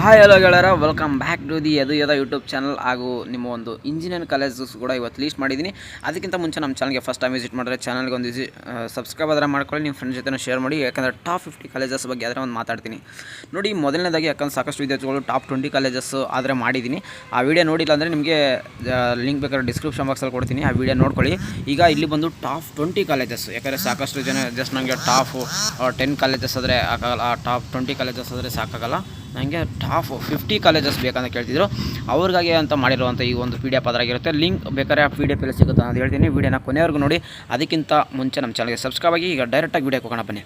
Hi hello ಗೆಳೆಯರ, welcome back to the Yadu YouTube channel. ಹಾಗೂ ನಿಮ್ಮ ಒಂದು ಇಂಜಿನಿಯರಿಂಗ್ ಕಾಲೇಜಸ್ ಕೂಡ ಇವತ್ತು ಲೀಸ್ಟ್ ಮಾಡಿದ್ದೀನಿ. ಅದಕ್ಕಿಂತ ಮುಂಚೆ ನಮ್ಮ ಚಾನಲ್ಗೆ ಫಸ್ಟ್ ಟೈಮ್ ವಿಸಿಟ್ ಮಾಡಿದ್ರೆ ಚಾನಲ್ಗೆ ಒಂದು ಸಬ್ಸ್ಕ್ರೈಬ್ ಆದರೆ ಮಾಡ್ಕೊಳ್ಳಿ, ನಿಮ್ಮ ಫ್ರೆಂಡ್ಸ್ ಜೊತೆ ಶೇರ್ ಮಾಡಿ. ಯಾಕಂದರೆ ಟಾಪ್ 50 ಕಾಲೇಜಸ್ ಬಗ್ಗೆ ಆದರೆ ಒಂದು ಮಾತಾಡ್ತೀನಿ ನೋಡಿ. ಮೊದಲನೇದಾಗಿ ಯಾಕಂದ್ರೆ ಸಾಕಷ್ಟು ವಿದ್ಯಾರ್ಥಿಗಳು ಟಾಪ್ 20 ಕಾಲೇಜಸ್ ಆದರೆ ಮಾಡಿದ್ದೀನಿ. ಆ ವಿಡಿಯೋ ನೋಡಿಲ್ಲ ಅಂದರೆ ನಿಮಗೆ ಲಿಂಕ್ ಬೇಕಾದ್ರೆ ಡಿಸ್ಕ್ರಿಪ್ಷನ್ ಬಾಕ್ಸಲ್ಲಿ ಕೊಡ್ತೀನಿ, ಆ ವಿಡಿಯೋ ನೋಡ್ಕೊಳ್ಳಿ. ಈಗ ಇಲ್ಲಿ ಬಂದು ಟಾಪ್ 20 ಕಾಲೇಜಸ್, ಯಾಕಂದರೆ ಸಾಕಷ್ಟು ಜನ ಜಸ್ಟ್ ನನಗೆ ಟಾಪ್ 10 ಕಾಲೇಜಸ್ ಆದರೆ ಆಗೋಲ್ಲ, ಟಾಪ್ 20 ಕಾಲೇಜಸ್ ಆದರೆ ಸಾಕಾಗಲ್ಲ, ನನಗೆ ಟಾಪ್ 50 ಕಾಲೇಜಸ್ ಬೇಕಂತ ಕೇಳ್ತಿದ್ರು. ಅವ್ರಿಗಾಗಿ ಅಂತ ಮಾಡಿರುವಂಥ ಈ ಒಂದು PDF ಅದ್ರಾಗಿರುತ್ತೆ. ಲಿಂಕ್ ಬೇಕಾದ್ರೆ ಆ PDF ಎಲ್ಲ ಸಿಗುತ್ತೆ ಅಂತ ಹೇಳ್ತೀನಿ. ವೀಡಿಯೋನ ಕೊನೆವರೆಗೂ ನೋಡಿ. ಅದಕ್ಕಿಂತ ಮುಂಚೆ ನಮ್ಮ ಚಾನಲ್ಗೆ ಸಬ್ಸ್ಕ್ರೈಬ್ ಆಗಿ. ಈಗ ಡೈರೆಕ್ಟಾಗಿ ವೀಡಿಯೋಕ್ಕೆ ಹೋಗೋಣ ಬನ್ನಿ.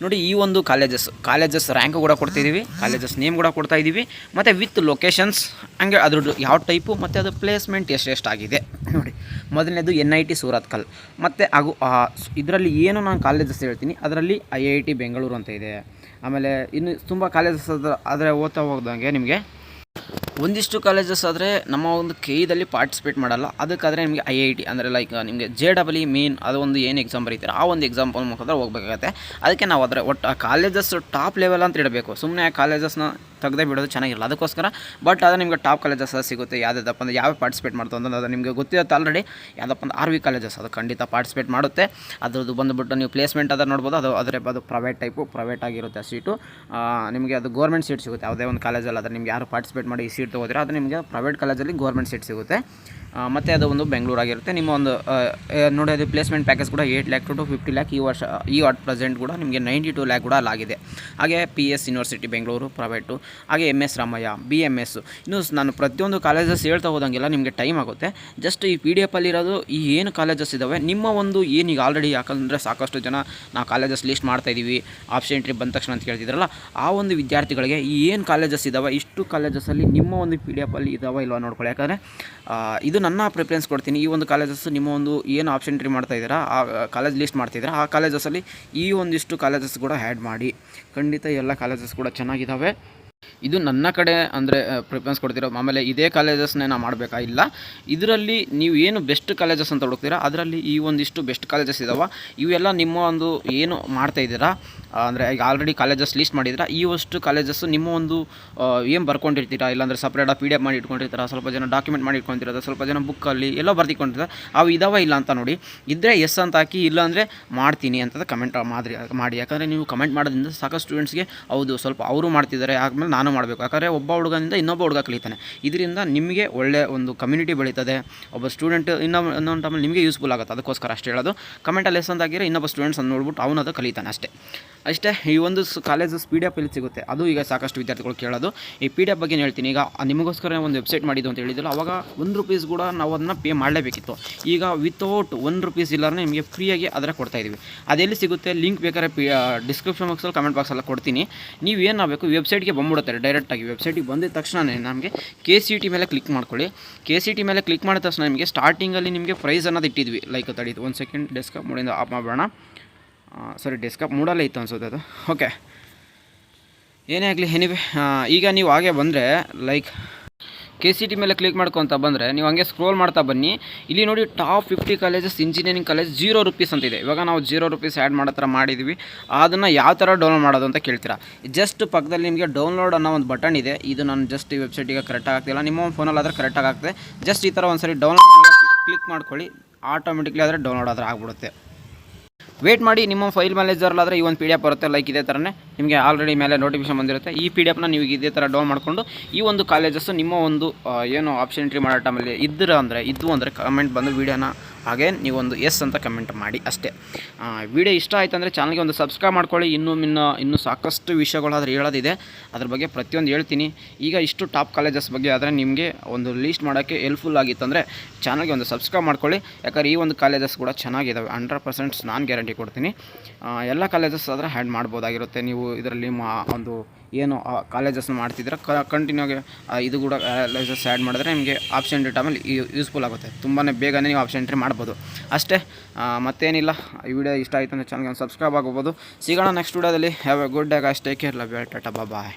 ನೋಡಿ, ಈ ಒಂದು ಕಾಲೇಜಸ್ ರ್ಯಾಂಕ್ ಕೂಡ ಕೊಡ್ತಿದ್ದೀವಿ, ಕಾಲೇಜಸ್ ನೇಮ್ ಕೂಡ ಕೊಡ್ತಾ ಇದ್ದೀವಿ, ಮತ್ತು ವಿತ್ ಲೊಕೇಶನ್ಸ್, ಹಂಗೆ ಅದ್ರದ್ದು ಯಾವ ಟೈಪು ಮತ್ತು ಅದು ಪ್ಲೇಸ್ಮೆಂಟ್ ಎಷ್ಟೆಷ್ಟಾಗಿದೆ ನೋಡಿ. ಮೊದಲನೇದು NIT ಸೂರತ್ಕಲ್, ಮತ್ತು ಹಾಗೂ ಇದರಲ್ಲಿ ಏನು ನಾನು ಕಾಲೇಜಸ್ ಹೇಳ್ತೀನಿ ಅದರಲ್ಲಿ IIT ಬೆಂಗಳೂರು ಅಂತ ಇದೆ. ಆಮೇಲೆ ಇನ್ನು ತುಂಬ ಕಾಲೇಜಸ್ ಆದರೆ ಓದ್ತಾ ಹೋಗ್ದಂಗೆ ನಿಮಗೆ ಒಂದಿಷ್ಟು ಕಾಲೇಜಸ್ ಆದರೆ ನಮ್ಮ ಒಂದು KEದಲ್ಲಿ ಪಾರ್ಟಿಸಿಪೇಟ್ ಮಾಡಲ್ಲ. ಅದಕ್ಕಾದರೆ ನಿಮಗೆ IIT ಅಂದರೆ ಲೈಕ್ ನಿಮಗೆ JEE ಮೇನ್ ಅದು ಒಂದು ಏನು ಎಕ್ಸಾಮ್ ಬರೀತಾರೆ ಆ ಒಂದು ಎಕ್ಸಾಂಪಲ್ ಮುಖಾಂತರ ಹೋಗಬೇಕಾಗತ್ತೆ. ಅದಕ್ಕೆ ನಾವು ಅದರ ಒಟ್ಟು ಆ ಕಾಲೇಜಸ್ ಟಾಪ್ ಲೆವೆಲ್ ಅಂತ ಇಡಬೇಕು. ಸುಮ್ಮನೆ ಆ ಕಾಲೇಜಸ್ನ ತೆಗೆದೇ ಬಿಡೋದು ಚೆನ್ನಾಗಿರಲ್ಲ, ಅದಕ್ಕೋಸ್ಕರ. ಬಟ್ ಅದು ನಿಮಗೆ ಟಾಪ್ ಕಾಲೇಜಸ್ ಸಿಗುತ್ತೆ. ಯಾವುದಪ್ಪ ಅಂದರೆ ಯಾವ ಪಾರ್ಟಿಸಿಪೇಟ್ ಮಾಡ್ತು ಅಂತ ಅದು ನಿಮಗೆ ಗೊತ್ತಿರುತ್ತೆ ಆಲ್ರೆಡಿ. ಯಾವುದಪ್ಪ ಅಂದ್ರೆ RV ಕಾಲೇಜಸ್, ಅದು ಖಂಡಿತ ಪಾರ್ಟಿಸಿಪೇಟ್ ಮಾಡುತ್ತೆ. ಅದ್ರದ್ದು ಬಂದುಬಿಟ್ಟು ನೀವು ಪ್ಲೇಸ್ಮೆಂಟ್ ಅದನ್ನು ನೋಡ್ಬೋದು. ಅದು ಪ್ರೈವೇಟ್ ಟೈಪು, ಪ್ರೈವೇಟ್ ಆಗಿರುತ್ತೆ ಸೀಟು. ನಿಮಗೆ ಅದು ಗೌರ್ಮೆಂಟ್ ಸೀಟ್ ಸಿಗುತ್ತೆ ಯಾವುದೇ ಒಂದು ಕಾಲೇಜಲ್ಲಿ. ಆದರೆ ನಿಮ್ಗೆ ಯಾರು ಪಾರ್ಟಿಸಿಪೇಟ್ ಮಾಡಿ ಈ ಸೀಟ್ ತೊಗೋತೀರ ಅದು ನಿಮಗೆ ಪ್ರೈವೇಟ್ ಕಾಲೇಜಲ್ಲಿ ಗೌರ್ಮೆಂಟ್ ಸೀಟ್ ಸಿಗುತ್ತೆ. ಮತ್ತು ಅದು ಒಂದು ಬೆಂಗಳೂರಾಗಿರುತ್ತೆ. ನಿಮ್ಮ ಒಂದು ನೋಡಿ, ಅದು ಪ್ಲೇಸ್ಮೆಂಟ್ ಪ್ಯಾಕೇಜ್ ಕೂಡ 8 lakh to 50 lakh ಈ ಪ್ರೆಸೆಂಟ್ ಕೂಡ ನಿಮಗೆ 92 lakh ಕೂಡ ಅಲ್ಲಾಗಿದೆ. ಹಾಗೆ PS ಯೂನಿವರ್ಸಿಟಿ ಬೆಂಗಳೂರು ಪ್ರೈವೇಟು, ಹಾಗೆ MS ರಾಮಯ್ಯ, BMS. ಇನ್ನು ನಾನು ಪ್ರತಿಯೊಂದು ಕಾಲೇಜಸ್ ಹೇಳ್ತಾ ಹೋದಂಗೆಲ್ಲ ನಿಮಗೆ ಟೈಮ್ ಆಗುತ್ತೆ. ಜಸ್ಟ್ ಈ PDF ಅಲ್ಲಿರೋದು ಈ ಏನು ಕಾಲೇಜಸ್ ಇದ್ದಾವೆ ನಿಮ್ಮ ಒಂದು ಏನೀಗ ಆಲ್ರೆಡಿ, ಯಾಕಂದರೆ ಸಾಕಷ್ಟು ಜನ ನಾವು ಕಾಲೇಜಸ್ ಲಿಸ್ಟ್ ಮಾಡ್ತಾಯಿದ್ದೀವಿ ಆಪ್ಷನ್ ಎಂಟ್ರಿ ಬಂದ ತಕ್ಷಣ ಅಂತ ಕೇಳ್ತಿದ್ರಲ್ಲ, ಆ ಒಂದು ವಿದ್ಯಾರ್ಥಿಗಳಿಗೆ ಈ ಏನು ಕಾಲೇಜಸ್ ಇದ್ದಾವೆ ಇಷ್ಟು ಕಾಲೇಜಸ್ಸಲ್ಲಿ ನಿಮ್ಮ ಒಂದು PDF ಅಲ್ಲಿ ಇದ್ದಾವೆ ಇಲ್ವಾ ನೋಡ್ಕೊಳ್ಳಿ. ಯಾಕಂದರೆ ಇದು ನನ್ನ ಪ್ರಿಫರೆನ್ಸ್ ಕೊಡ್ತೀನಿ. ಈ ಒಂದು ಕಾಲೇಜಸ್ ನಿಮ್ಮ ಒಂದು ಏನು ಆಪ್ಷನ್ ಎಂಟ್ರಿ ಮಾಡ್ತಾಯಿದ್ದೀರಾ, ಆ ಕಾಲೇಜ್ ಲಿಸ್ಟ್ ಮಾಡ್ತಿದ್ದೀರಾ, ಆ ಕಾಲೇಜಸ್ಸಲ್ಲಿ ಈ ಒಂದಿಷ್ಟು ಕಾಲೇಜಸ್ ಕೂಡ ಆ್ಯಡ್ ಮಾಡಿ. ಖಂಡಿತ ಎಲ್ಲ ಕಾಲೇಜಸ್ ಕೂಡ ಚೆನ್ನಾಗಿದ್ದಾವೆ. ಇದು ನನ್ನ ಕಡೆ ಅಂದರೆ ಪ್ರಿಫರೆನ್ಸ್ ಕೊಡ್ತಿರೋ. ಆಮೇಲೆ ಇದೇ ಕಾಲೇಜಸ್ನೇ ನಾವು ಮಾಡಬೇಕಾ ಇಲ್ಲ, ಇದರಲ್ಲಿ ನೀವು ಏನು ಬೆಸ್ಟ್ ಕಾಲೇಜಸ್ ಅಂತ ಹುಡುಕ್ತೀರಾ ಅದರಲ್ಲಿ ಈ ಒಂದಿಷ್ಟು ಬೆಸ್ಟ್ ಕಾಲೇಜಸ್ ಇದ್ದಾವೆ. ಇವೆಲ್ಲ ನಿಮ್ಮ ಒಂದು ಏನು ಮಾಡ್ತಾಯಿದ್ದೀರಾ ಅಂದರೆ ಈಗ ಆಲ್ರೆಡಿ ಕಾಲೇಜಸ್ ಲೀಸ್ಟ್ ಮಾಡಿದ್ದೀರಾ, ಈ ಅಷ್ಟು ಕಾಲೇಜಸ್ಸು ನಿಮ್ಮ ಒಂದು ಏನು ಬರ್ಕೊಂಡಿರ್ತೀರಾ, ಇಲ್ಲಾಂದರೆ ಸಪ್ರೇಟಾಗಿ PDF ಮಾಡಿ ಇಟ್ಕೊಂಡಿರ್ತೀರಾ, ಸ್ವಲ್ಪ ಜನ ಡಾಕ್ಯುಮೆಂಟ್ ಮಾಡಿ ಇಟ್ಕೊಂಡಿರ್ತಾರೆ, ಸ್ವಲ್ಪ ಜನ ಬುಕ್ಕಲ್ಲಿ ಎಲ್ಲ ಬರ್ದಿಕೊಂಡಿರ್ತಾರೆ. ಅವು ಇದಾವೆ ಇಲ್ಲ ಅಂತ ನೋಡಿ. ಇದ್ದರೆ ಎಸ್ ಅಂತ ಹಾಕಿ, ಇಲ್ಲಾಂದರೆ ಮಾಡ್ತೀನಿ ಅಂತ ಕಮೆಂಟ್ ಮಾಡಿ. ಯಾಕಂದರೆ ನೀವು ಕಮೆಂಟ್ ಮಾಡೋದ್ರಿಂದ ಸಾಕಷ್ಟು ಸ್ಟೂಡೆಂಟ್ಸ್ಗೆ ಹೌದು ಸ್ವಲ್ಪ ಅವರು ಮಾಡ್ತಿದ್ದಾರೆ, ಆದಮೇಲೆ ನಾನು ಮಾಡಬೇಕು. ಯಾಕಂದರೆ ಒಬ್ಬ ಹುಡುಗನಿಂದ ಇನ್ನೊಬ್ಬ ಹುಡುಗ ಕಲಿತಾನೆ. ಇದರಿಂದ ನಿಮಗೆ ಒಳ್ಳೆಯ ಒಂದು ಕಮ್ಯುನಿಟಿ ಬೆಳೀತದೆ. ಒಬ್ಬ ಸ್ಟೂಡೆಂಟ್ ಇನ್ನೊಂದು ಟೈಮಲ್ಲಿ ನಿಮಗೆ ಯೂಸ್ಫುಲ್ ಆಗುತ್ತೆ. ಅದಕ್ಕೋಸ್ಕರ ಅಷ್ಟೇ ಹೇಳೋದು. ಕಮೆಂಟಲ್ಲಿ ಎಸ್ ಅಂತ ಹಾಕಿದ್ರೆ ಇನ್ನೊಬ್ಬ ಸ್ಟೂಡೆಂಟ್ಸ್ ಅನ್ನು ನೋಡ್ಬಿಟ್ಟು ಅವನದು ಕಲಿತಾನೆ ಅಷ್ಟೇ. ಈ ಒಂದು ಕಾಲೇಜಸ್ PDF ಎಲ್ಲಿ ಸಿಗುತ್ತೆ ಅದು ಈಗ ಸಾಕಷ್ಟು ವಿದ್ಯಾರ್ಥಿಗಳು ಕೇಳೋದು. ಈ PDF ಬಗ್ಗೆ ಹೇಳ್ತೀನಿ. ಈಗ ನಿಮಗೋಸ್ಕರ ಒಂದು ವೆಬ್ಸೈಟ್ ಮಾಡಿದ್ದು ಅಂತ ಹೇಳಿದ್ರು, ಅವಾಗ ₹1 ಕೂಡ ನಾವು ಅದನ್ನು ಪೇ ಮಾಡಲೇಬೇಕಿತ್ತು. ಈಗ ವಿತೌಟ್ ₹1 ಇಲ್ಲಾಂದರೆ ನಿಮಗೆ ಫ್ರೀಯಾಗಿ ಅದರ ಕೊಡ್ತಾಯಿದ್ದೀವಿ. ಅದೆಲ್ಲಿ ಸಿಗುತ್ತೆ ಲಿಂಕ್ ಬೇಕಾದ್ರೆ ಡಿಸ್ಕ್ರಿಪ್ಷನ್ ಬಾಕ್ಸಲ್ಲಿ ಕಮೆಂಟ್ ಬಾಕ್ಸಲ್ಲಿ ಕೊಡ್ತೀನಿ. ನೀವು ಏನಾಗಬೇಕು, ವೆಬ್ಸೈಟ್ಗೆ ಬಂದ್ಬಿಡುತ್ತೆ ಡೈರೆಕ್ಟಾಗಿ. ವೆಬ್ಸೈಟಿಗೆ ಬಂದಿದ ತಕ್ಷಣ ನಮಗೆ KCET ಮೇಲೆ ಕ್ಲಿಕ್ ಮಾಡ್ಕೊಳ್ಳಿ. KCET ಮೇಲೆ ಕ್ಲಿಕ್ ಮಾಡಿದ ತಕ್ಷಣ ನಿಮಗೆ ಸ್ಟಾರ್ಟಿಂಗಲ್ಲಿ ನಿಮಗೆ ಪ್ರೈಸ್ ಅನ್ನೋದು ಇಟ್ಟಿದ್ವಿ. ಲೈಕ್ ತಡೀತು ಒಂದು ಸೆಕೆಂಡ್, ಡೆಸ್ಕ್ಟಾಪ್ ಮೂಡಿಂದ ಆಫ್ ಮಾಡೋಣ. ಡೆಸ್ಕ್ಟಾಪ್ ಮೂಡಲ್ಲೇ ಇತ್ತು ಅನ್ಸುತ್ತೆ ಅದು. ಓಕೆ, ಏನೇ ಆಗಲಿ, ಎನಿವೆ ಈಗ ನೀವು ಹಾಗೆ ಬಂದರೆ ಲೈಕ್ KCET ಮೇಲೆ ಕ್ಲಿಕ್ ಮಾಡ್ಕೊತ ಬಂದರೆ ನೀವು ಹಂಗೆ ಸ್ಕ್ರೋಲ್ ಮಾಡ್ತಾ ಬನ್ನಿ. ಇಲ್ಲಿ ನೋಡಿ ಟಾಪ್ 50 ಕಾಲೇಜಸ್ ಇಂಜಿನಿಯರಿಂಗ್ ಕಾಲೇಜ್ ₹0 ಅಂತಿದೆ. ಇವಾಗ ನಾವು ₹0 ಆ್ಯಡ್ ಮಾಡೋ ಥರ ಮಾಡಿದ್ದೀವಿ. ಅದನ್ನು ಯಾವ ಥರ ಡೌನ್ಲೋಡ್ ಮಾಡೋದು ಅಂತ ಕೇಳ್ತೀರಾ. ಜಸ್ಟ್ ಪಕ್ಕದಲ್ಲಿ ನಿಮಗೆ ಡೌನ್ಲೋಡ್ ಅನ್ನೋ ಒಂದು ಬಟನ್ ಇದೆ. ಇದು ನಾನು ಜಸ್ಟ್ ಈ ವೆಬ್ಸೈಟಿಗೆ ಕರೆಕ್ಟಾಗಿ ಆಗ್ತಿಲ್ಲ, ನಿಮ್ಮ ಫೋನಲ್ಲಿ ಆದರೆ ಕರೆಕ್ಟಾಗಿ ಆಗ್ತದೆ. ಜಸ್ಟ್ ಈ ಥರ ಒಂದು ಸರಿ ಡೌನ್ಲೋಡ್ ಕ್ಲಿಕ್ ಮಾಡ್ಕೊಳ್ಳಿ, ಆಟೋಮೆಟಿಕ್ಲಿ ಆದರೆ ಡೌನ್ಲೋಡ್ ಆದರೆ ಆಗ್ಬಿಡುತ್ತೆ. ವೇಟ್ ಮಾಡಿ. ನಿಮ್ಮ ಫೈಲ್ ಮ್ಯಾನೇಜರ್ಲಾದರೆ ಈ ಒಂದು PDF ಬರುತ್ತೆ. ಲೈಕ್ ಇದೇ ಥರನೇ ನಿಮಗೆ ಆಲ್ರೆಡಿ ಮೇಲೆ ನೋಟಿಫಿಕೇಶನ್ ಬಂದಿರುತ್ತೆ. ಈ PDFನ ನೀವು ಇದೇ ಥರ ಡೌನ್ ಮಾಡಿಕೊಂಡು ಈ ಒಂದು ಕಾಲೇಜಸ್ಸು ನಿಮ್ಮ ಒಂದು ಏನು ಆಪ್ಷನ್ ಎಂಟ್ರಿ ಮಾಡೋ ಟೈಮಲ್ಲಿ ಇದ್ದು ಅಂದರೆ ಕಮೆಂಟ್ ಬಂದು ವೀಡಿಯೋನ ಹಾಗೆ ನೀವೊಂದು ಎಸ್ ಅಂತ ಕಮೆಂಟ್ ಮಾಡಿ ಅಷ್ಟೇ. ವಿಡಿಯೋ ಇಷ್ಟ ಆಯಿತು ಅಂದರೆ ಚಾನಲ್ಗೆ ಒಂದು ಸಬ್ಸ್ಕ್ರೈಬ್ ಮಾಡ್ಕೊಳ್ಳಿ. ಇನ್ನೂ ಸಾಕಷ್ಟು ವಿಷಯಗಳಾದರೆ ಹೇಳೋದಿದೆ, ಅದ್ರ ಬಗ್ಗೆ ಪ್ರತಿಯೊಂದು ಹೇಳ್ತೀನಿ. ಈಗ ಇಷ್ಟು ಟಾಪ್ ಕಾಲೇಜಸ್ ಬಗ್ಗೆ ಆದರೆ ನಿಮಗೆ ಒಂದು ಲೀಸ್ಟ್ ಮಾಡೋಕ್ಕೆ ಹೆಲ್ಪ್ಫುಲ್ ಆಗಿತ್ತು ಅಂದರೆ ಚಾನಲ್ಗೆ ಒಂದು ಸಬ್ಸ್ಕ್ರೈಬ್ ಮಾಡ್ಕೊಳ್ಳಿ. ಯಾಕಂದರೆ ಈ ಒಂದು ಕಾಲೇಜಸ್ ಕೂಡ ಚೆನ್ನಾಗಿದ್ದಾವೆ, 100% ನಾನು ಗ್ಯಾರಂಟಿ ಕೊಡ್ತೀನಿ. ಎಲ್ಲ ಕಾಲೇಜಸ್ ಆದರೆ ಆ್ಯಡ್ ಮಾಡ್ಬೋದಾಗಿರುತ್ತೆ. ನೀವು ಇದರಲ್ಲಿ ಒಂದು ಏನು ಕಾಲೇಜಸ್ನ ಮಾಡ್ತಿದ್ರೆ ಕಂಟಿನ್ಯೂಗೆ ಇದು ಕೂಡ ಕಾಲೇಜಸ್ ಆ್ಯಡ್ ಮಾಡಿದ್ರೆ ನಿಮಗೆ ಆಪ್ಷನ್ ಎಂಟ್ರಿ ಟೈಮಲ್ಲಿ ಯೂಸ್ಫುಲ್ ಆಗುತ್ತೆ. ತುಂಬಾ ಬೇಗನೆ ನೀವು ಆಪ್ಷನ್ ಎಂಟ್ರಿ ಮಾಡ್ಬೋದು ಅಷ್ಟೇ. ಮತ್ತೇನಿಲ್ಲ. ಈ ವಿಡಿಯೋ ಇಷ್ಟ ಆಯಿತು ಅಂದರೆ ಚಾನಲ್ಗೆ ಒಂದು ಸಬ್ಸ್ಕ್ರೈಬ್ ಆಗ್ಬೋದು. ಸಿಗೋಣ ನೆಕ್ಸ್ಟ್ ವಿಡಿಯೋದಲ್ಲಿ. Have a good day guys, take care, love you, tata, bye.